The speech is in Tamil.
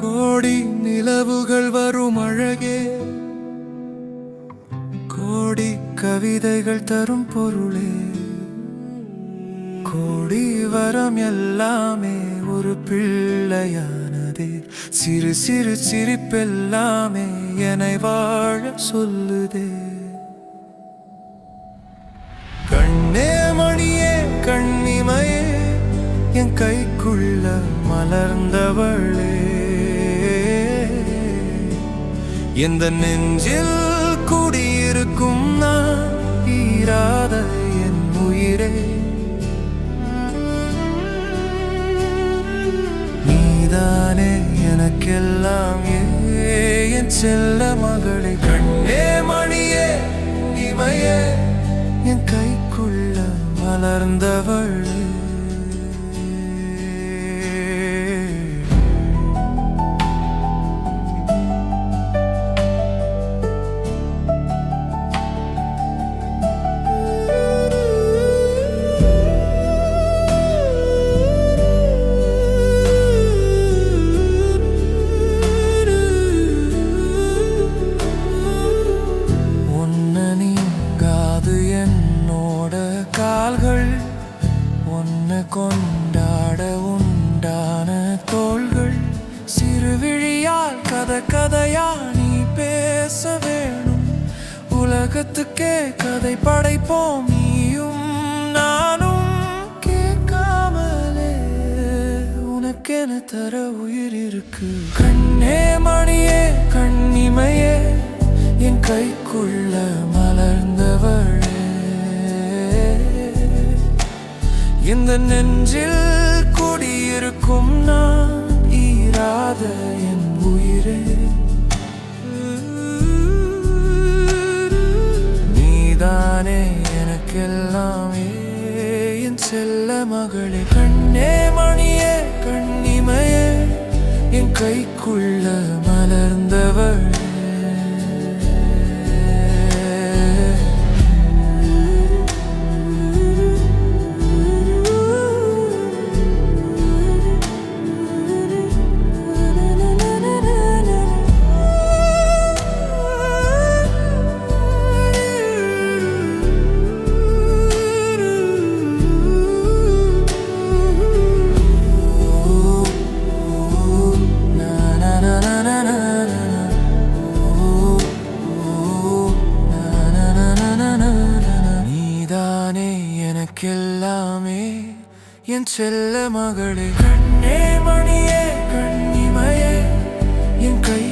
கோடி நிலவுகள் வரும் அழகே, கோடி கவிதைகள் தரும் பொருளே, கோடி வரம் எல்லாமே ஒரு பிள்ளையானதே. சிறு சிறு சிரிப்பெல்லாமே என்னை வாழ சொல்லுதே. கண்ணே மணியே கண்ணிமையே, என் கைக்குள்ள மலர்ந்தவளே, எந்த நெஞ்சில் குடியிருக்கும் நான் ஈராத என் உயிரே. நீதானே எனக்கெல்லாம் என் செல்ல மகளே. கண்ணே மணியே இமையே, என் கைக்குள்ள மலர்ந்தவளே. உன்னை கொண்டாட உண்டான தோள்கள், சிறுவிழியால் கதை கதையா நீ பேச வேணும். உலகத்துக்கே கதை படைப்போம் நீயும் நானும். கேட்காமலே உனக்கென தர உயிர் இருக்கு. கண்ணே மணியே கண்ணிமையே, என் கைக்குள்ள மலர்ந்தவள், இந்த நெஞ்சில் குடியிருக்கும் நான் ஈராத என் உயிரே. நீதானே எனக்கெல்லாம் என் செல்ல மகளே. கண்ணே மணியே கண்ணிமையே, என் கைக்குள்ள மலர்ந்தவள். எனக்கெல்லாமே என் செல்ல மகளே. கண்ணே மணியே கண்ணிமையே, என் கை